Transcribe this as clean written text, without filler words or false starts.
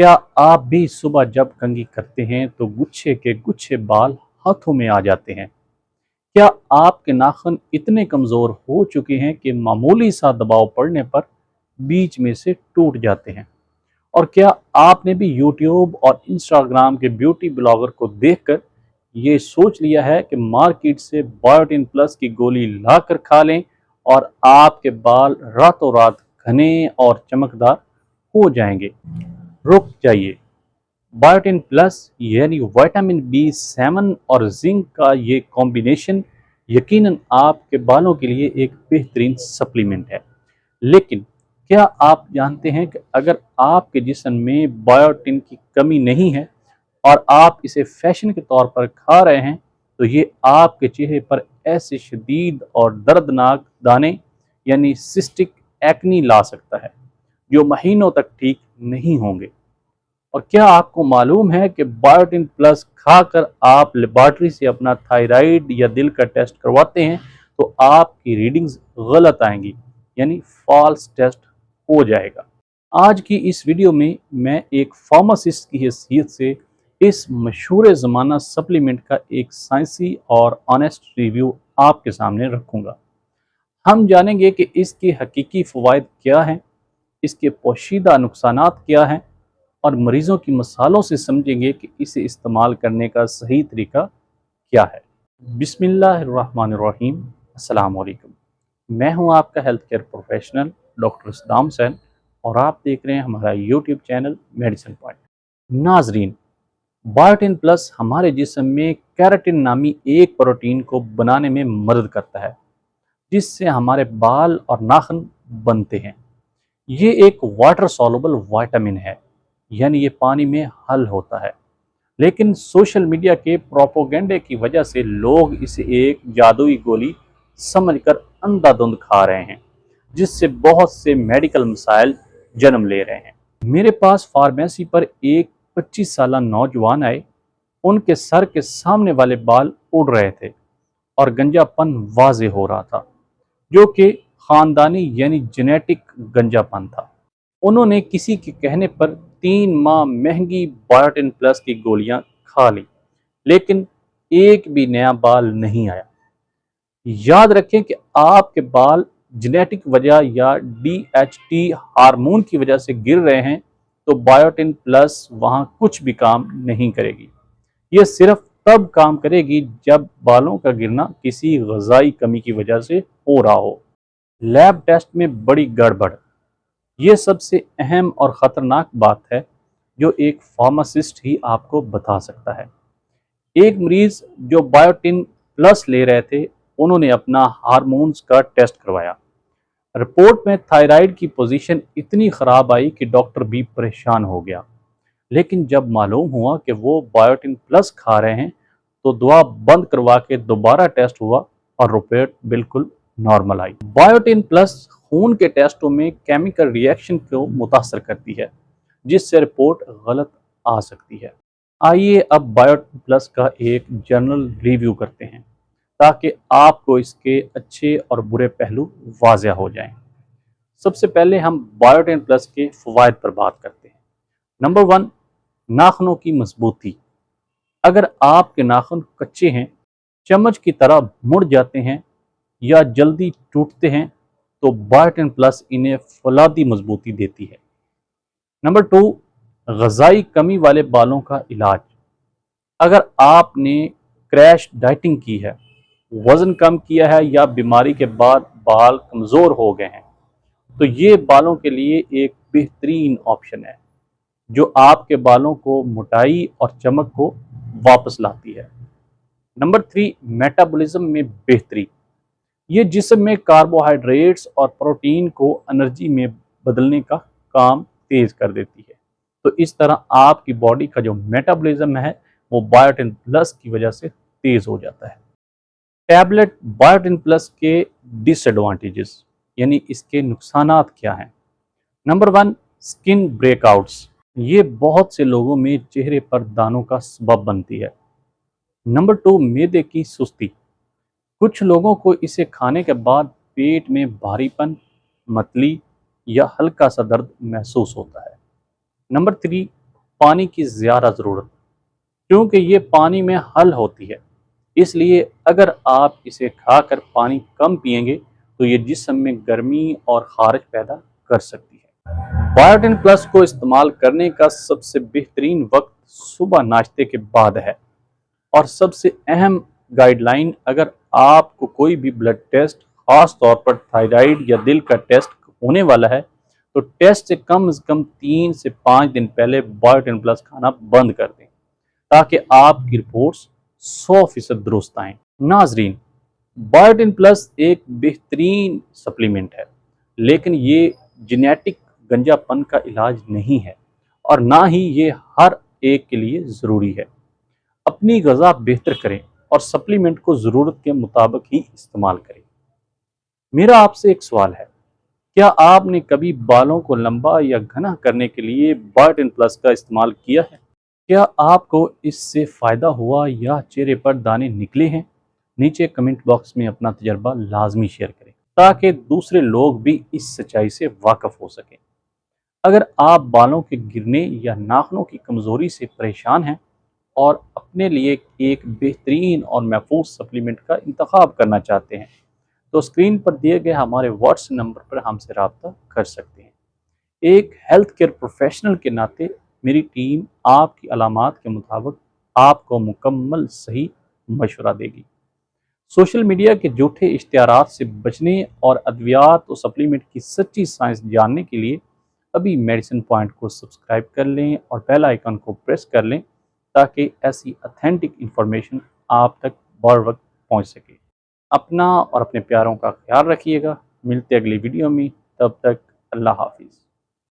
क्या आप भी सुबह जब कंघी करते हैं तो गुच्छे के गुच्छे बाल हाथों में आ जाते हैं? क्या आपके नाखून इतने कमज़ोर हो चुके हैं कि मामूली सा दबाव पड़ने पर बीच में से टूट जाते हैं? और क्या आपने भी यूट्यूब और इंस्टाग्राम के ब्यूटी ब्लॉगर को देखकर ये सोच लिया है कि मार्केट से बायोटिन प्लस की गोली लाकर खा लें और आपके बाल रातों रात घने और चमकदार हो जाएंगे? रुक जाइए। बायोटिन प्लस यानी विटामिन बी 7 और जिंक का ये कॉम्बिनेशन यकीनन आपके बालों के लिए एक बेहतरीन सप्लीमेंट है। लेकिन क्या आप जानते हैं कि अगर आपके जिस्म में बायोटिन की कमी नहीं है और आप इसे फैशन के तौर पर खा रहे हैं, तो ये आपके चेहरे पर ऐसे शदीद और दर्दनाक दाने यानी सिस्टिक एक्नी ला सकता है जो महीनों तक ठीक नहीं होंगे। और क्या आपको मालूम है कि बायोटिन प्लस खाकर आप लेबॉर्ट्री से अपना थायराइड या दिल का टेस्ट करवाते हैं तो आपकी रीडिंग्स गलत आएंगी, यानी फॉल्स टेस्ट हो जाएगा। आज की इस वीडियो में मैं एक फार्मासिस्ट की हैसियत से इस मशहूर ज़माना सप्लीमेंट का एक साइंसी और ऑनेस्ट रिव्यू आपके सामने रखूँगा। हम जानेंगे कि इसके हकीकी फ़वाइद क्या हैं, इसके पोशीदा नुकसानात क्या हैं और मरीज़ों की मिसालों से समझेंगे कि इसे इस्तेमाल करने का सही तरीका क्या है। बिस्मिल्लाहिर्रहमानिर्रहीम। अस्सलाम वालेकुम। मैं हूं आपका health care professional doctor Saddam Sain और आप देख रहे हैं हमारा यूट्यूब चैनल मेडिसिन पॉइंट। नाजरीन, बायोटिन प्लस हमारे जिस्म में कैराटिन नामी एक प्रोटीन को बनाने में मदद करता है जिससे हमारे बाल और नाखून बनते हैं। ये एक वाटर सॉल्युबल विटामिन है, यानी ये पानी में हल होता है। लेकिन सोशल मीडिया के प्रोपोगेंडे की वजह से लोग इसे एक जादुई गोली समझकर अंधाधुंध खा रहे हैं, जिससे बहुत से मेडिकल मसाइल जन्म ले रहे हैं। मेरे पास फार्मेसी पर एक 25 साल नौजवान आए। उनके सर के सामने वाले बाल उड़ रहे थे और गंजापन वाजे हो रहा था, जो कि खानदानी यानी जेनेटिक गंजापन था। उन्होंने किसी के कहने पर 3 माह महंगी बायोटिन प्लस की गोलियां खा ली, लेकिन एक भी नया बाल नहीं आया। याद रखें कि आपके बाल जेनेटिक वजह या DHT हार्मोन की वजह से गिर रहे हैं तो बायोटिन प्लस वहां कुछ भी काम नहीं करेगी। यह सिर्फ तब काम करेगी जब बालों का गिरना किसी ग़िज़ाई कमी की वजह से हो रहा हो। लैब टेस्ट में बड़ी गड़बड़, ये सबसे अहम और ख़तरनाक बात है जो एक फार्मासिस्ट ही आपको बता सकता है। एक मरीज़ जो बायोटिन प्लस ले रहे थे, उन्होंने अपना हार्मोन्स का टेस्ट करवाया। रिपोर्ट में थायराइड की पोजीशन इतनी ख़राब आई कि डॉक्टर भी परेशान हो गया। लेकिन जब मालूम हुआ कि वो बायोटिन प्लस खा रहे हैं तो दवा बंद करवा के दोबारा टेस्ट हुआ और रिपोर्ट बिल्कुल नॉर्मल आई। बायोटिन प्लस खून के टेस्टों में केमिकल रिएक्शन को मुतासर करती है, जिससे रिपोर्ट गलत आ सकती है। आइए अब बायोटिन प्लस का एक जनरल रिव्यू करते हैं ताकि आपको इसके अच्छे और बुरे पहलू वाज़ेह हो जाएं। सबसे पहले हम बायोटिन प्लस के फ़वाइद पर बात करते हैं। नंबर 1, नाखूनों की मजबूती। अगर आपके नाखून कच्चे हैं, चम्मच की तरह मुड़ जाते हैं या जल्दी टूटते हैं तो बायोटिन प्लस इन्हें फौलादी मजबूती देती है। नंबर 2, ग़िज़ाई कमी वाले बालों का इलाज। अगर आपने क्रैश डाइटिंग की है, वज़न कम किया है या बीमारी के बाद बाल कमज़ोर हो गए हैं, तो ये बालों के लिए एक बेहतरीन ऑप्शन है जो आपके बालों को मोटाई और चमक को वापस लाती है। नंबर 3, मेटाबॉलिज्म में बेहतरी। ये जिस्म में कार्बोहाइड्रेट्स और प्रोटीन को एनर्जी में बदलने का काम तेज कर देती है। तो इस तरह आपकी बॉडी का जो मेटाबॉलिज्म है वो बायोटिन प्लस की वजह से तेज हो जाता है। टैबलेट बायोटिन प्लस के डिसएडवांटेजेस यानी इसके नुकसानात क्या हैं? Number 1, skin breakouts. ये बहुत से लोगों में चेहरे पर दानों का सबब बनती है। नंबर 2, मैदे की सुस्ती। कुछ लोगों को इसे खाने के बाद पेट में भारीपन, मतली या हल्का सा दर्द महसूस होता है। नंबर 3, पानी की ज़्यादा ज़रूरत, क्योंकि ये पानी में हल होती है। इसलिए अगर आप इसे खाकर पानी कम पिएंगे तो ये जिस्म में गर्मी और खारिश पैदा कर सकती है। बायोटिन प्लस को इस्तेमाल करने का सबसे बेहतरीन वक्त सुबह नाश्ते के बाद है। और सबसे अहम गाइडलाइन, अगर आपको कोई भी ब्लड टेस्ट, खास तौर पर थायराइड या दिल का टेस्ट होने वाला है, तो टेस्ट से कम 3 से 5 दिन पहले बायोटिन प्लस खाना बंद कर दें, ताकि आपकी रिपोर्ट्स 100% दुरुस्त आएँ। नाजरीन, बायोटिन प्लस एक बेहतरीन सप्लीमेंट है, लेकिन ये जेनेटिक गंजापन का इलाज नहीं है और ना ही ये हर एक के लिए ज़रूरी है। अपनी ग़िज़ा बेहतर करें और सप्लीमेंट को ज़रूरत के मुताबिक ही इस्तेमाल करें। मेरा आपसे एक सवाल है, क्या आपने कभी बालों को लंबा या घना करने के लिए बायोटिन प्लस का इस्तेमाल किया है? क्या आपको इससे फ़ायदा हुआ या चेहरे पर दाने निकले हैं? नीचे कमेंट बॉक्स में अपना तजर्बा लाजमी शेयर करें, ताकि दूसरे लोग भी इस सच्चाई से वाकिफ़ हो सकें। अगर आप बालों के गिरने या नाखूनों की कमज़ोरी से परेशान हैं और अपने लिए एक बेहतरीन और महफूज सप्लीमेंट का इंतखाब करना चाहते हैं, तो स्क्रीन पर दिए गए हमारे व्हाट्सएप नंबर पर हमसे रब्ता कर सकते हैं। एक हेल्थ केयर प्रोफेशनल के नाते मेरी टीम आपकी अलामात के मुताबिक आपको मुकम्मल सही मशवरा देगी। सोशल मीडिया के झूठे इश्तिहारात से बचने और अद्वियात और सप्लीमेंट की सच्ची साइंस जानने के लिए अभी मेडिसिन पॉइंट को सब्सक्राइब कर लें और बेल आइकन को प्रेस कर लें, ताकि ऐसी ऑथेंटिक इंफॉर्मेशन आप तक बर वक्त पहुँच सके। अपना और अपने प्यारों का ख्याल रखिएगा। मिलते अगली वीडियो में, तब तक अल्लाह हाफिज़।